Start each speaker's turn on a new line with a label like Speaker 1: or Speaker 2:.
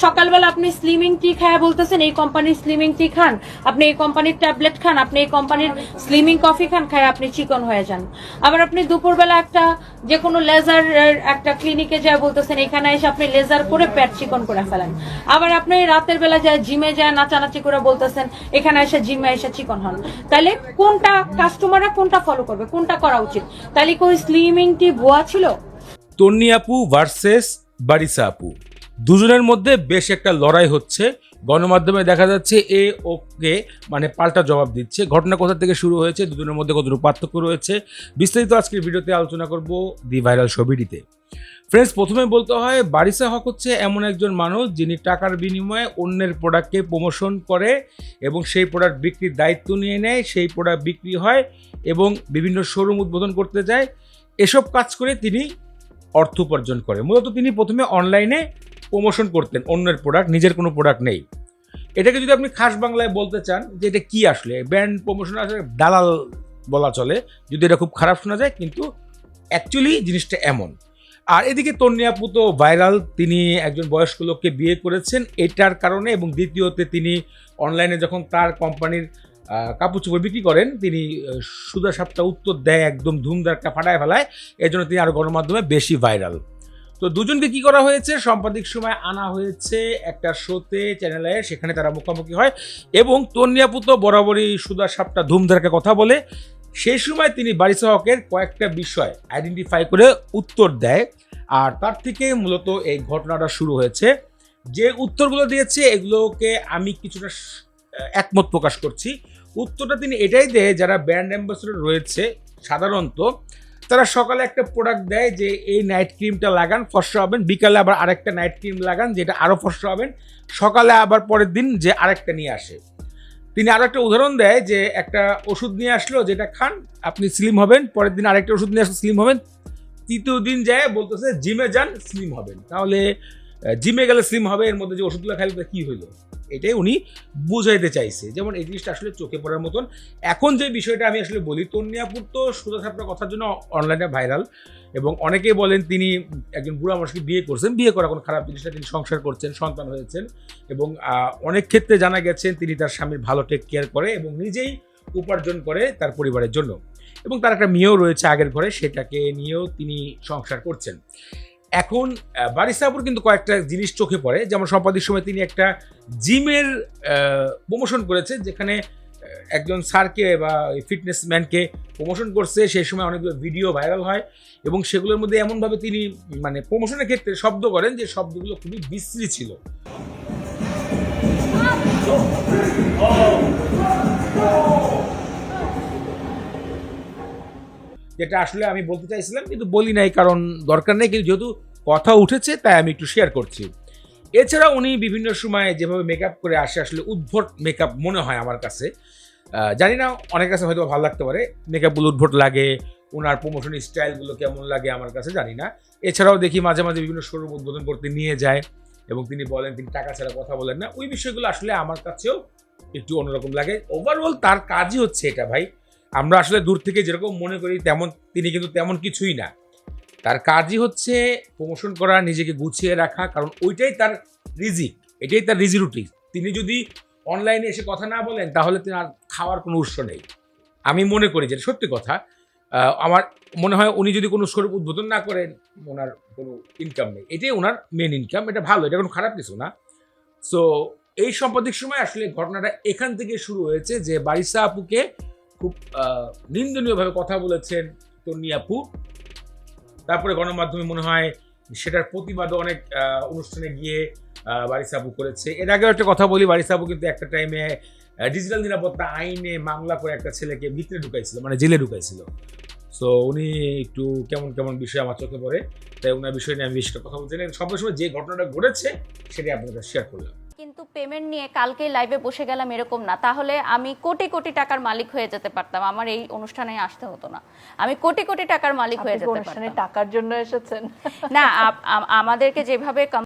Speaker 1: সকালবেলা আপনি স্লিমিং টি খায় বলতেছেন এই কোম্পানির স্লিমিং টি খান, আপনি এই কোম্পানির ট্যাবলেট খান, আপনি এই কোম্পানির স্লিমিং কফি খান, খায় আপনি চিকন হয়ে যান। আবার আপনি দুপুরবেলা একটা যে কোনো লেজার একটা ক্লিনিকে যায় বলতেছেন এখানে এসে আপনি লেজার করে পেট চিকন করে ফেলেন। আবার আপনি রাতের বেলা যায় জিমে যায় নাচানাচি করে বলতেছেন এখানে এসে জিমে এসে চিকন হন। তাহলে কোনটা কাস্টমাররা কোনটা ফলো করবে, কোনটা করা উচিত? তাহলে কি ওই স্লিমিং টি ভুয়া ছিল?
Speaker 2: তন্নি আপু ভার্সেস বারিসা আপু, দুজনের মধ্যে বেশ একটা লড়াই হচ্ছে। গণমাধ্যমে দেখা যাচ্ছে এ ওকে মানে পাল্টা জবাব দিচ্ছে। ঘটনা কোথা থেকে শুরু হয়েছে, দুজনের মধ্যে কতটুকু পার্থক্য রয়েছে, বিস্তারিত আজকের ভিডিওতে আলোচনা করব দি ভাইরাল ছবিটিতে। ফ্রেন্ডস, প্রথমে বলতে হয় বারিসা হক হচ্ছে এমন একজন মানুষ যিনি টাকার বিনিময়ে অন্যের প্রোডাক্টকে প্রমোশন করে এবং সেই প্রোডাক্ট বিক্রির দায়িত্ব নিয়ে নেয়, সেই প্রোডাক্ট বিক্রি হয় এবং বিভিন্ন শোরুম উদ্বোধন করতে যায়। এসব কাজ করে তিনি অর্থ উপার্জন করে। মূলত তিনি প্রথমে অনলাইনে প্রমোশন করতেন অন্যের প্রোডাক্ট, নিজের কোনো প্রোডাক্ট নেই। এটাকে যদি আপনি খাস বাংলায় বলতে চান যে এটা কি আসলে ব্র্যান্ড প্রমোশন, আসলে দালাল বলা চলে, যদি এটা খুব খারাপ শোনা যায়, কিন্তু অ্যাকচুয়ালি জিনিসটা এমন। আর এদিকে তন্নি আপু তো ভাইরাল, তিনি একজন বয়স্ক লোককে বিয়ে করেছেন এটার কারণে, এবং দ্বিতীয়তে তিনি অনলাইনে যখন তার কোম্পানির কাপড় চোপড় বিক্রি করেন তিনি সুদা সাপটা উত্তর দেয়, একদম ধুমধারটা ফাটায় ফেলায়, এর জন্য তিনি আরও গণমাধ্যমে বেশি ভাইরাল। তো দুজনকে কি করা হয়েছে, সাম্প্রতিক সময় আনা হয়েছে একটা শোতে, চ্যানেলে, সেখানে তারা মুখোমুখি হয় এবং তন্নি আপু তো বরাবরই সুদা সাপটা ধুমধারকে কথা বলে। সেই সময় তিনি বারিসা হকের কয়েকটা বিষয় আইডেন্টিফাই করে উত্তর দেয়, আর তার থেকে মূলত এই ঘটনাটা শুরু হয়েছে। যে উত্তরগুলো দিয়েছে এগুলোকে আমি কিছুটা একমত প্রকাশ করছি। উত্তরটা তিনি এটাই দেয়, যারা ব্র্যান্ড অ্যাম্বাসেডর রয়েছে সাধারণত তারা সকালে একটা প্রোডাক্ট দেয় যে এই নাইট ক্রিমটা লাগান ফর্সা হবেন, বিকালে আবার আরেকটা নাইট ক্রিম লাগান যেটা আরও ফর্সা হবেন, সকালে আবার পরের দিন যে আরেকটা নিয়ে আসে। তিনি আরও একটা উদাহরণ দেয় যে একটা ওষুধ নিয়ে আসলো যেটা খান আপনি স্লিম হবেন, পরের দিন আরেকটা ওষুধ নিয়ে আসলে স্লিম হবেন, তৃতীয় দিন যায় বলতেছে জিমে যান স্লিম হবেন। তাহলে জিমে গেলে স্লিম হবে, এর মধ্যে যে ওষুধগুলো খাইলে কি হইলো? এটাই উনি বুঝাইতে চাইছে। যেমন এই জিনিসটা আসলে চোখে পড়ার মতন। এখন যে বিষয়টা আমি আসলে বলি, তন্নি আপুর তো সুদা ছাপড়ার কথার জন্য অনলাইনে ভাইরাল, এবং অনেকেই বলেন তিনি একজন বুড়া মানুষকে বিয়ে করছেন। বিয়ে করা কোনো খারাপ জিনিস না, তিনি সংসার করছেন, সন্তান হয়েছেন, এবং অনেক ক্ষেত্রে জানা গেছেন তিনি তার স্বামীর ভালো টেক কেয়ার করে এবং নিজেই উপার্জন করে তার পরিবারের জন্য, এবং তার একটা মেয়েও রয়েছে আগের ঘরে, সেটাকে নিয়েও তিনি সংসার করছেন। এখন বারিসা আপুর কিন্তু কয়েকটা জিনিস চোখে পড়ে, যেমন সাম্প্রতিক সময় তিনি একটা জিমের প্রমোশন করেছে, যেখানে একজন স্যারকে বা ফিটনেস ম্যানকে প্রমোশন করছে। সেই সময় অনেকগুলো ভিডিও ভাইরাল হয় এবং সেগুলোর মধ্যে এমনভাবে তিনি মানে প্রমোশনের ক্ষেত্রে শব্দ করেন যে শব্দগুলো খুবই বিশ্রী ছিল। যেটা আসলে আমি বলতে চাইছিলাম কিন্তু বলি নাই, কারণ দরকার নেই, কিন্তু যেহেতু কথা উঠেছে তাই আমি একটু শেয়ার করছি। এছাড়া উনি বিভিন্ন সময় যেভাবে মেকআপ করে আসে, আসলে উদ্ভট মেকআপ মনে হয় আমার কাছে। জানি না, অনেক কাছে হয়তো ভালো লাগতে পারে, মেকআপগুলো উদ্ভট লাগে, ওনার প্রমোশন স্টাইলগুলো কেমন লাগে আমার কাছে জানি না। এছাড়াও দেখি মাঝে মাঝে বিভিন্ন শোরুম উদ্বোধন করতে নিয়ে যায় এবং তিনি বলেন তিনি টাকা ছাড়া কথা বলেন না। ওই বিষয়গুলো আসলে আমার কাছেও একটু অন্যরকম লাগে। ওভারঅল তার কাজই হচ্ছে এটা ভাই। আমরা আসলে দূর থেকে যেরকম মনে করি তেমন তিনি কিন্তু তেমন কিছুই না। তার কাজই হচ্ছে প্রমোশন করা, নিজেকে গুছিয়ে রাখা, কারণ ওইটাই তার রিজিক, এটাই তার রিজি রুটি। তিনি যদি অনলাইনে এসে কথা না বলেন তাহলে তিনি আর খাওয়ার কোনো উৎস নেই। আমি মনে করি যে সত্যি কথা। আমার মনে হয় উনি যদি কোনো শোরুম উদ্বোধন না করেন ওনার কোনো ইনকাম নেই, এটাই ওনার মেন ইনকাম। এটা ভালো, এটা কোনো খারাপ কিছু না। সো এই সাম্প্রতিক সময় আসলে ঘটনাটা এখান থেকে শুরু হয়েছে যে বারিসা আপুকে খুব নিন্দনীয়ভাবে কথা বলেছেন তন্নি আপু। তারপরে গণমাধ্যমে মনে হয় সেটার প্রতিবাদও অনেক অনুষ্ঠানে গিয়ে বারিসা আপু করেছে। এর আগেও একটা কথা বলি, বারিসা আপু কিন্তু একটা টাইমে ডিজিটাল নিরাপত্তা আইনে মামলা করে একটা ছেলেকে ভিতরে ঢুকাইছিল, মানে জেলে ঢুকাইছিল। সো উনি একটু কেমন কেমন বিষয় আমার চোখে পড়ে, তাই ওনার বিষয় নিয়ে আমি বেশি কথা বলতে চাই। সবসময় যে ঘটনাটা ঘটেছে সেটাই আপনাদের শেয়ার করলাম।
Speaker 3: কিন্তু পেমেন্ট নিয়ে কালকেই লাইভে বসে গেলাম এরকম না, তাহলে আমি কোটি কোটি টাকার মালিক হয়ে যেতে পারতাম, আমার এই অনুষ্ঠানে আসতে হতো না, আমি কোটি কোটি টাকার মালিক হয়ে যেতে পারতাম।
Speaker 4: টাকার জন্য এসেছেন
Speaker 3: না, আমাদেরকে যেভাবে